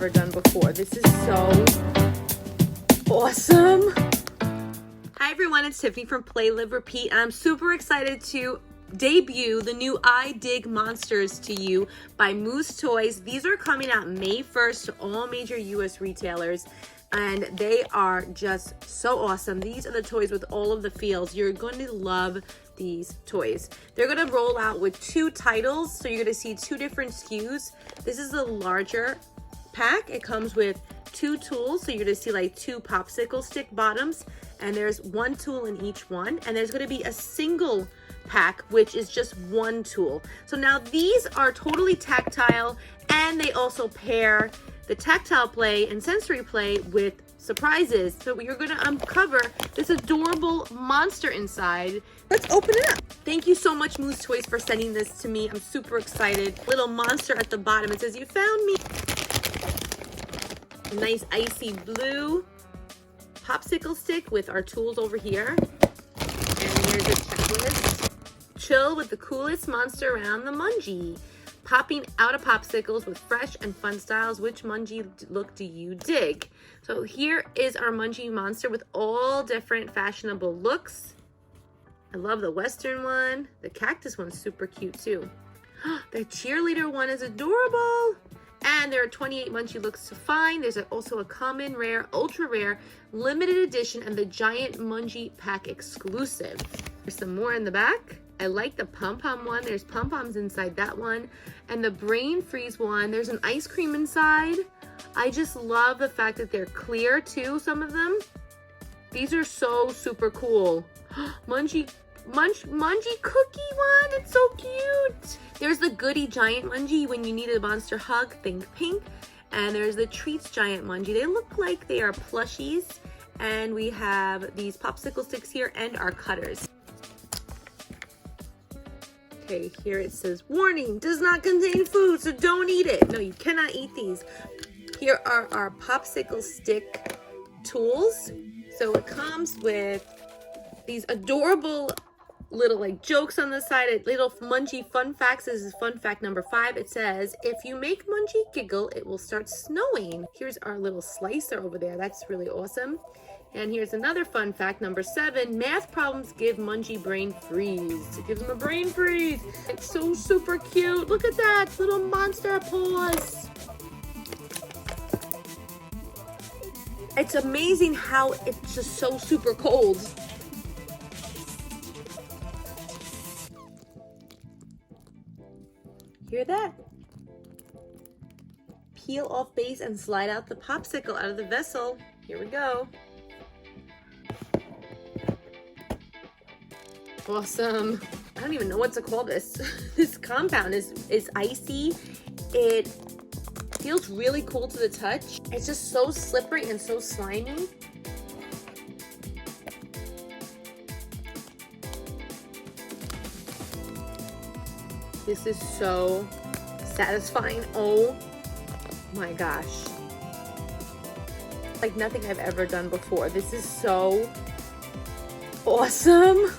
ever done before. This is so awesome. Hi everyone, it's Tiffany from Play, Live, Repeat, and I'm super excited to debut the new I Dig Monsters to you by Moose Toys. These are coming out May 1st to all major US retailers, and they are just so awesome. These are the toys with all of the feels. You're going to love these toys. They're going to roll out with 2 titles, so you're going to see 2 different SKUs. This is a larger pack. It comes with 2 tools, so you're going to see like 2 popsicle stick bottoms, and there's 1 tool in each one, and there's going to be a single pack which is just 1 tool. So now these are totally tactile, and they also pair the tactile play and sensory play with surprises. So you're going to uncover this adorable monster inside. Let's open it up. Thank you so much, Moose Toys, for sending this to me. I'm super excited. Little monster at the bottom. It says, "You found me." Nice icy blue popsicle stick with our tools over here. And here's a checklist. Chill with the coolest monster around, the Monji. Popping out of popsicles with fresh and fun styles. Which Monji look do you dig? So here is our Monji Monster with all different fashionable looks. I love the Western one. The cactus one's super cute too. The cheerleader one is adorable. And there are 28 Monji looks to find. There's also a common, rare, ultra rare, limited edition, and the giant Monji pack exclusive. There's some more in the back. I like the pom-pom one. There's pom-poms inside that one. And the brain freeze one, there's an ice cream inside. I just love the fact that they're clear too, some of them. These are so super cool. Monji cookie one, it's so cute. There's the goody giant Monji, when you need a monster hug, think pink. And there's the treats giant Monji. They look like they are plushies. And we have these popsicle sticks here and our cutters. Okay, here it says, warning, does not contain food, so don't eat it. No, you cannot eat these. Here are our popsicle stick tools. So it comes with these adorable little like jokes on the side, little Monji fun facts. This is fun fact number 5. It says, if you make Monji giggle, it will start snowing. Here's our little slicer over there. That's really awesome. And here's another fun fact number 7. Math problems give Monji brain freeze. It gives them a brain freeze. It's so super cute. Look at that little monster paws. It's amazing how it's just so super cold. Hear that? Peel off base and slide out the popsicle out of the vessel. Here we go. Awesome. I don't even know what to call this. This compound is icy. It feels really cool to the touch. It's just so slippery and so slimy. This is so satisfying. Oh my gosh. Like nothing I've ever done before. This is so awesome.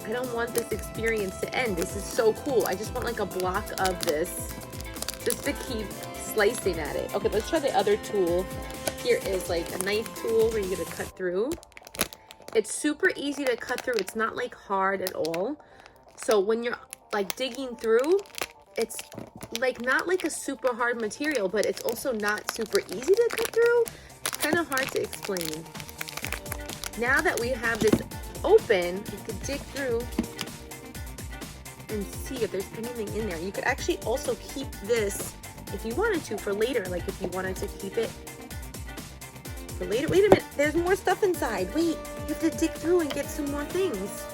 I don't want this experience to end. This is so cool. I just want like a block of this just to keep slicing at it. Okay, let's try the other tool. Here is like a knife tool where you're gonna cut through. It's super easy to cut through. It's not like hard at all. So when you're like digging through, it's like not like a super hard material, but it's also not super easy to cut through. It's kind of hard to explain. Now that we have this open, you could dig through and see if there's anything in there. You could actually also keep this if you wanted to for later, like if you wanted to keep it for later. Wait a minute, there's more stuff inside. Wait, you have to dig through and get some more things.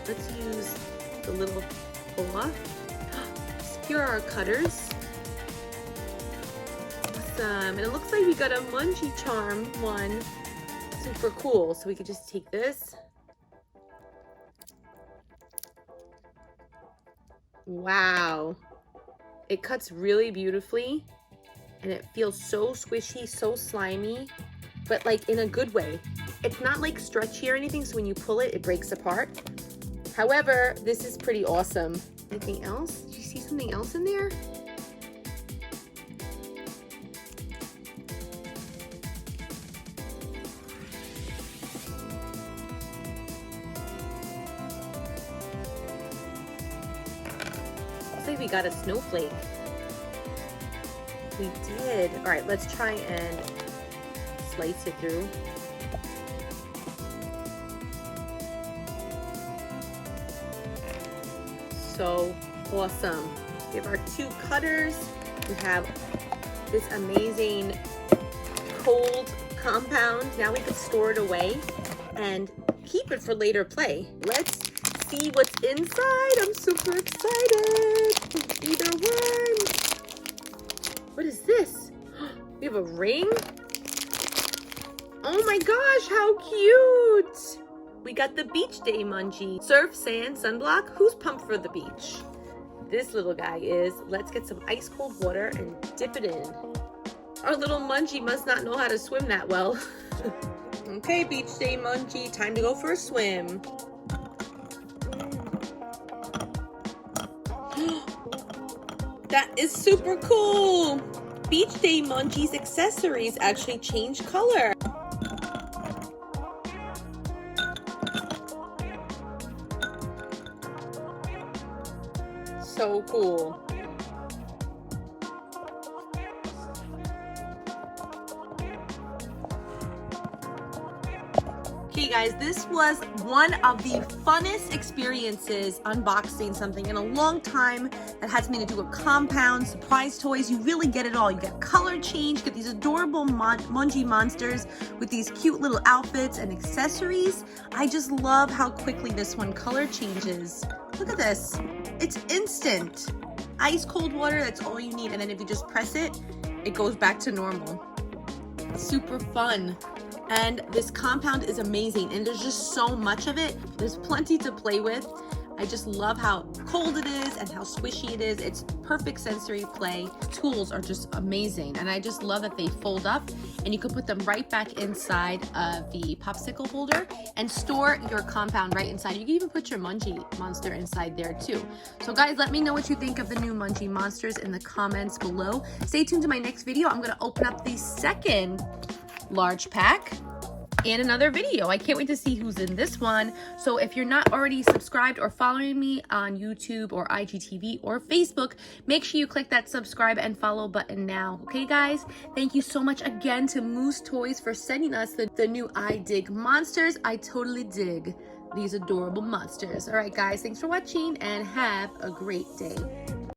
Let's use the little paw. Here are our cutters. Awesome, and it looks like we got a Monji charm one. Super cool. So we could just take this. Wow, it cuts really beautifully and it feels so squishy, so slimy, but like in a good way. It's not like stretchy or anything, so when you pull it, it breaks apart. However, this is pretty awesome. Anything else? Did you see something else in there? Looks like we got a snowflake. We did. All right, let's try and slice it through. So awesome. We have our 2 cutters. We have this amazing cold compound. Now we can store it away and keep it for later play. Let's see what's inside. I'm super excited. Either one. What is this? We have a ring. Oh my gosh, how cute. We got the beach day Monji. Surf, sand, sunblock. Who's pumped for the beach? This little guy is. Let's get some ice cold water and dip it in. Our little Monji must not know how to swim that well. Okay, beach day Monji, time to go for a swim. That is super cool. Beach day Monji's accessories actually change color. So cool. Okay guys, this was one of the funnest experiences unboxing something in a long time that has something to do with compound, surprise toys. You really get it all. You get color change, you get these adorable Monji Monsters with these cute little outfits and accessories. I just love how quickly this one color changes. Look at this. It's instant. Ice cold water, that's all you need. And then if you just press it, it goes back to normal. Super fun. And this compound is amazing. And there's just so much of it. There's plenty to play with. I just love how cold it is and how squishy it is. It's perfect sensory play. Tools are just amazing. And I just love that they fold up and you can put them right back inside of the popsicle holder and store your compound right inside. You can even put your Monji Monster inside there too. So guys, let me know what you think of the new Monji Monsters in the comments below. Stay tuned to my next video. I'm gonna open up the second large pack and another video. I can't wait to see who's in this one. So if you're not already subscribed or following me on YouTube or IGTV or Facebook, make sure you click that subscribe and follow button now. Okay guys, thank you so much again to Moose Toys for sending us the new I Dig Monsters. I totally dig these adorable monsters. All right guys, thanks for watching and have a great day.